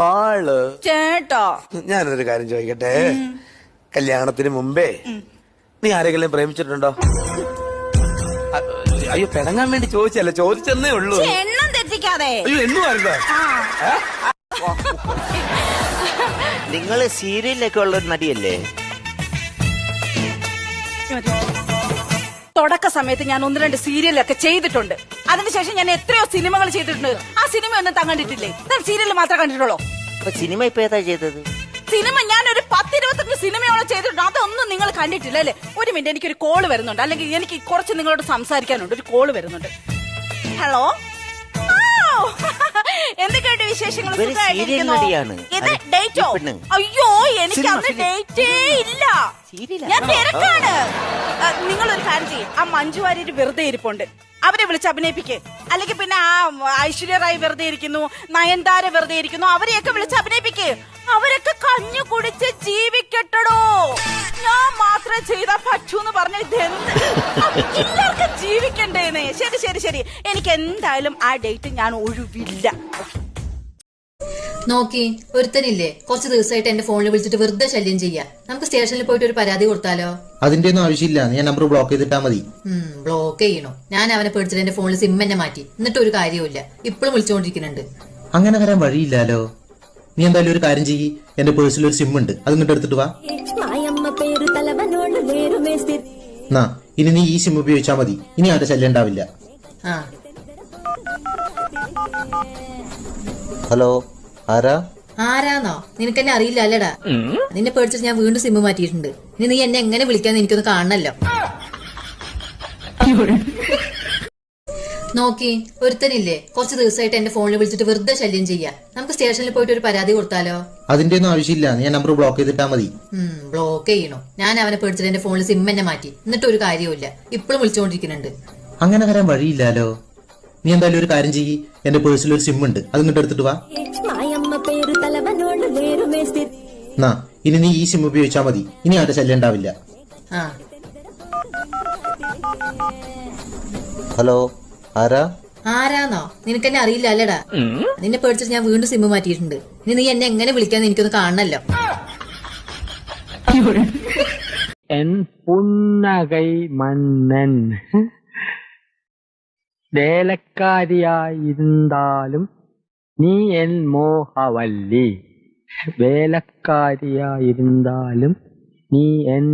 ആള് ചേട്ടാ ഞാനൊരു കാര്യം ചോദിക്കട്ടെ, കല്യാണത്തിന് മുമ്പേ നീ ആരെങ്കിലും പ്രേമിച്ചിട്ടുണ്ടോ? അയ്യോ, പിണങ്ങാൻ വേണ്ടി ചോദിച്ചല്ലേ, ചോദിച്ചെന്നേ ഉള്ളൂ. എണ്ണം തെറ്റിക്കാതെ. അയ്യോ, എന്നുമായിരുന്നോ? നിങ്ങള് സീരിയലിലൊക്കെ ഉള്ള ഒരു നടിയല്ലേ? തുടക്ക സമയത്ത് ഞാൻ 1-2 സീരിയലൊക്കെ ചെയ്തിട്ടുണ്ട്. അതിനുശേഷം ഞാൻ എത്രയോ സിനിമകൾ ചെയ്തിട്ടുണ്ട്. ആ സിനിമ ഒന്നും താൻ കണ്ടിട്ടില്ലേ? സീരിയൽ മാത്രമേ കണ്ടിട്ടുള്ളൂ. അപ്പൊ സിനിമ ഇപ്പൊ ഏതാ ചെയ്തത്? സിനിമ ഞാനൊരു 10-25 സിനിമയോളം ചെയ്തിട്ടുണ്ട്. അതൊന്നും നിങ്ങൾ കണ്ടിട്ടില്ല അല്ലേ? ഒരു മിനിറ്റ്, എനിക്കൊരു കോള് വരുന്നുണ്ട്, അല്ലെങ്കിൽ എനിക്ക് കുറച്ച് നിങ്ങളോട് സംസാരിക്കാനുണ്ട്. ഒരു കോള് വരുന്നുണ്ട്. ഹലോ, എന്തൊക്കെയുണ്ട് വിശേഷങ്ങൾ? ഇത് ഡേറ്റോ? അയ്യോ, എനിക്ക് അന്ന് ഡേറ്റേ ഇല്ല, ഞാൻ തിരക്കാണ്. നിങ്ങളൊരു കാര്യം ചെയ്യും, ആ മഞ്ജു വാര്യർ വെറുതെ ഇരിപ്പുണ്ട്, അവരെ വിളിച്ച് അഭിനയിപ്പിക്കേ. അല്ലെങ്കിൽ പിന്നെ ആ ഐശ്വര്യ റായ് വെറുതെ ഇരിക്കുന്നു, നയൻതാര വെറുതെ ഇരിക്കുന്നു, അവരെയൊക്കെ വിളിച്ച് അഭിനയിപ്പിക്കേ. അവരൊക്കെ കഞ്ഞു കുടിച്ച് ജീവിക്കട്ടോ. ഞാൻ മാത്രമേ ചെയ്താൽ പറ്റൂന്ന് പറഞ്ഞ എല്ലാവർക്കും ജീവിക്കണ്ടേന്ന്. ശരി ശരി ശരി, എനിക്ക് എന്തായാലും ആ ഡേറ്റ് ഞാൻ ഒഴിവില്ല. നോക്കി, ഒരുത്തനില്ലേ കുറച്ച് ദിവസമായിട്ട് എന്റെ ഫോണിൽ വിളിച്ചിട്ട് വെറുതെ ശല്യം ചെയ്യാ. നമുക്ക് സ്റ്റേഷനിൽ പോയിട്ട് ഒരു പരാതി കൊടുത്താലോ? അതിന്റെ ഒന്നും ആവശ്യമില്ല, ഞാൻ നമ്പർ ബ്ലോക്ക് ചെയ്തിട്ടാ മതി. ബ്ലോക്ക് ചെയ്യണോ? ഞാൻ അവനെ പേടിച്ചിട്ട് എന്റെ ഫോണിൽ സിം തന്നെ മാറ്റി, എന്നിട്ട് ഒരു കാര്യവുമില്ല, ഇപ്പോഴും വിളിച്ചുകൊണ്ടിരിക്കുന്നുണ്ട്. അങ്ങനെ വരാൻ വഴിയില്ലാലോ. നീ എന്തായാലും ഒരു കാര്യം ചെയ്യ്, എന്റെ പേഴ്സിൽ ഒരു സിം ഉണ്ട്, അത് ഇങ്ങോട്ട് എടുത്തിട്ട് വാ. എന്നാ ഇനി നീ ഈ സിം ഉപയോഗിച്ചാ മതി, ഇനി ആരുടെ ശല്യം ഉണ്ടാവില്ല. ഹലോ, ആരാന്നോ? നിനക്കെന്നെ അറിയില്ല അല്ലടാ. നിന്നെ പേടിച്ചിട്ട് ഞാൻ വീണ്ടും സിം മാറ്റിയിട്ടുണ്ട്. ഇനി നീ എന്നെ എങ്ങനെ വിളിക്കാന്ന് എനിക്കൊന്ന് കാണണല്ലോ. നോക്കി, ഒരുത്തനില്ലേ കുറച്ച് ദിവസമായിട്ട് എന്റെ ഫോണിൽ വിളിച്ചിട്ട് വെറുതെ ശല്യം ചെയ്യാ. നമുക്ക് സ്റ്റേഷനിൽ പോയിട്ട് ഒരു പരാതി കൊടുത്താലോ? അതിന്റെ ഒന്നും ആവശ്യമില്ല, ഞാൻ നമ്പർ ബ്ലോക്ക് ചെയ്തിട്ടാ മതി. ബ്ലോക്ക് ചെയ്യണോ? ഞാൻ അവനെ പേടിച്ചിട്ട് എന്റെ ഫോണിൽ സിം തന്നെ മാറ്റി, എന്നിട്ട് ഒരു കാര്യവുമില്ല, ഇപ്പോഴും വിളിച്ചുകൊണ്ടിരിക്കുന്നുണ്ട്. അങ്ങനെ വരാൻ വഴിയില്ലാലോ. നീ എന്തായാലും ഒരു കാര്യം ചെയ്യ്, എന്റെ പേഴ്സിൽ ഒരു സിം ഉണ്ട്, അത് ഇങ്ങോട്ട് എടുത്തിട്ട് വാ. എന്നാ ഇനി നീ ഈ സിം ഉപയോഗിച്ചാ മതി, ഇനി ആരുടെ ശല്യം ഉണ്ടാവില്ല. ഹലോ, ആരാന്നോ? നിനക്കെന്നെ അറിയില്ല അല്ലടാ. നിന്നെ പേടിച്ചിട്ട് ഞാൻ വീണ്ടും സിം മാറ്റിയിട്ടുണ്ട്. ഇനി നീ എന്നെ എങ്ങനെ വിളിക്കാന്ന് എനിക്കൊന്ന് കാണണല്ലോ. എൻ പുന്നകൈ മന്നൻ വേലക്കാരിയായിരുന്നാലും നീ എൻ മോഹവല്ലി, വേലക്കാരിയായിരുന്നാലും നീ എൻ